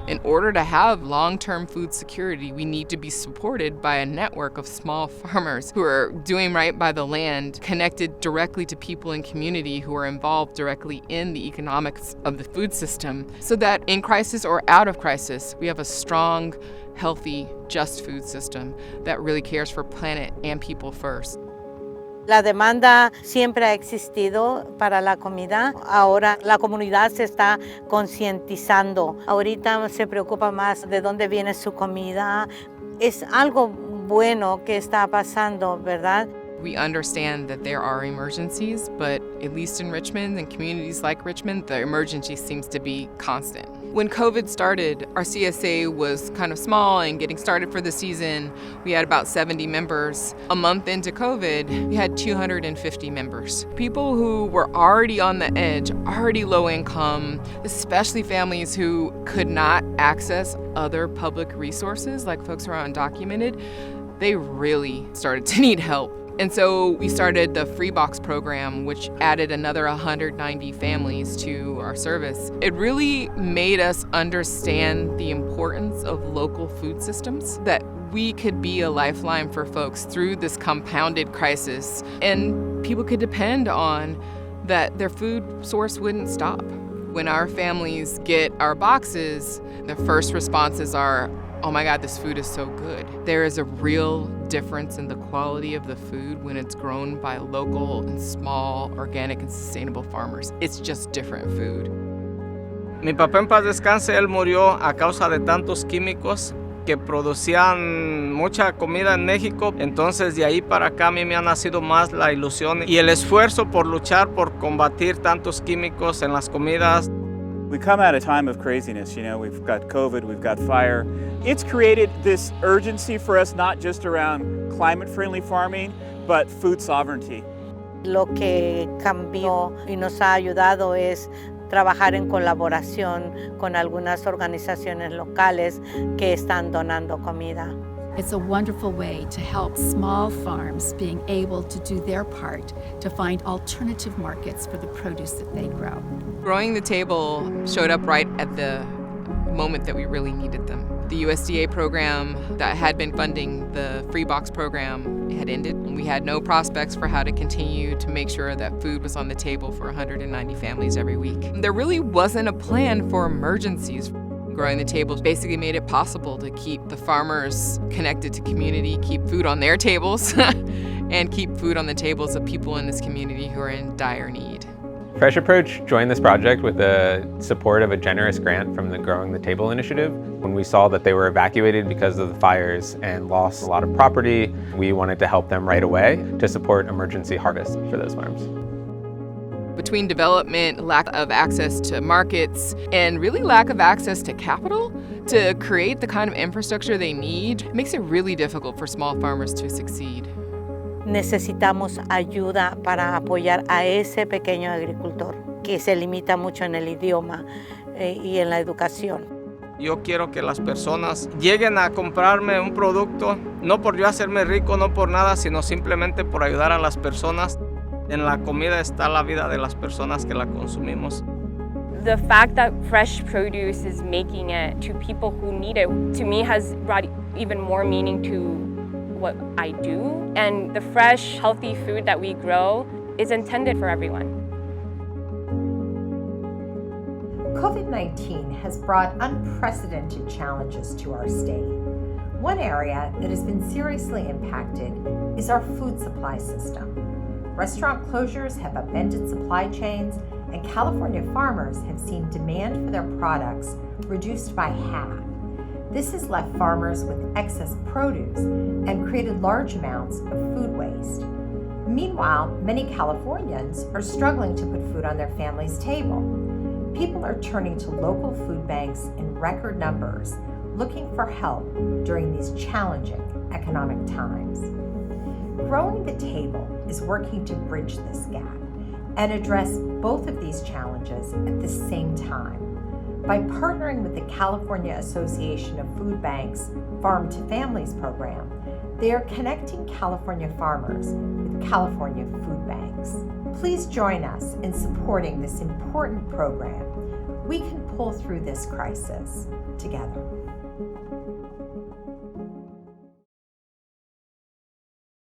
In order to have long-term food security, we need to be supported by a network of small farmers who are doing right by the land, connected directly to people in community who are involved directly in the economics of the food system, so that in crisis or out of crisis, we have a strong, healthy, just food system that really cares for planet and people first. La demanda siempre ha existido para la comida. Ahora la comunidad se está concientizando. Ahorita se preocupa más de dónde viene su comida. Es algo bueno que está pasando, ¿verdad? We understand that there are emergencies, but at least in Richmond and communities like Richmond, the emergency seems to be constant. When COVID started, our CSA was kind of small and getting started for the season. We had about 70 members. A month into COVID, we had 250 members. People who were already on the edge, already low income, especially families who could not access other public resources like folks who are undocumented, they really started to need help. And so we started the Free Box program, which added another 190 families to our service. It really made us understand the importance of local food systems, that we could be a lifeline for folks through this compounded crisis, and people could depend on that their food source wouldn't stop. When our families get our boxes, the first responses are, "Oh my God, this food is so good." There is a real difference in the quality of the food when it's grown by local and small, organic and sustainable farmers. It's just different food. Mi papá en paz descanse, él murió a causa de tantos químicos que producían mucha comida en México. Entonces de ahí para acá a mí me ha nacido más la ilusión y el esfuerzo por luchar por combatir tantos químicos en las comidas. We come at a time of craziness, we've got COVID, we've got fire. It's created this urgency for us, not just around climate-friendly farming, but food sovereignty. Lo que cambió y nos ha ayudado es trabajar en colaboración con algunas organizaciones locales que están donando comida. It's a wonderful way to help small farms being able to do their part to find alternative markets for the produce that they grow. Growing the Table showed up right at the moment that we really needed them. The USDA program that had been funding the Free Box program had ended, and we had no prospects for how to continue to make sure that food was on the table for 190 families every week. There really wasn't a plan for emergencies. Growing the Table basically made it possible to keep the farmers connected to community, keep food on their tables, and keep food on the tables of people in this community who are in dire need. Fresh Approach joined this project with the support of a generous grant from the Growing the Table initiative. When we saw that they were evacuated because of the fires and lost a lot of property, we wanted to help them right away to support emergency harvest for those farms. Between development, lack of access to markets, and really lack of access to capital to create the kind of infrastructure they need, it makes it really difficult for small farmers to succeed. Necesitamos ayuda para apoyar a ese pequeño agricultor que se limita mucho en el idioma y en la educación. Yo quiero que las personas lleguen a comprarme un producto, no por yo hacerme rico, no por nada, sino simplemente por ayudar a las personas. En la comida está la vida de las personas que la consumimos. The fact that fresh produce is making it to people who need it, to me, has brought even more meaning to what I do. And the fresh, healthy food that we grow is intended for everyone. COVID-19 has brought unprecedented challenges to our state. One area that has been seriously impacted is our food supply system. Restaurant closures have upended supply chains, and California farmers have seen demand for their products reduced by half. This has left farmers with excess produce and created large amounts of food waste. Meanwhile, many Californians are struggling to put food on their families' table. People are turning to local food banks in record numbers, looking for help during these challenging economic times. Growing the Table is working to bridge this gap and address both of these challenges at the same time. By partnering with the California Association of Food Banks Farm to Families program, they are connecting California farmers with California Food Banks. Please join us in supporting this important program. We can pull through this crisis together.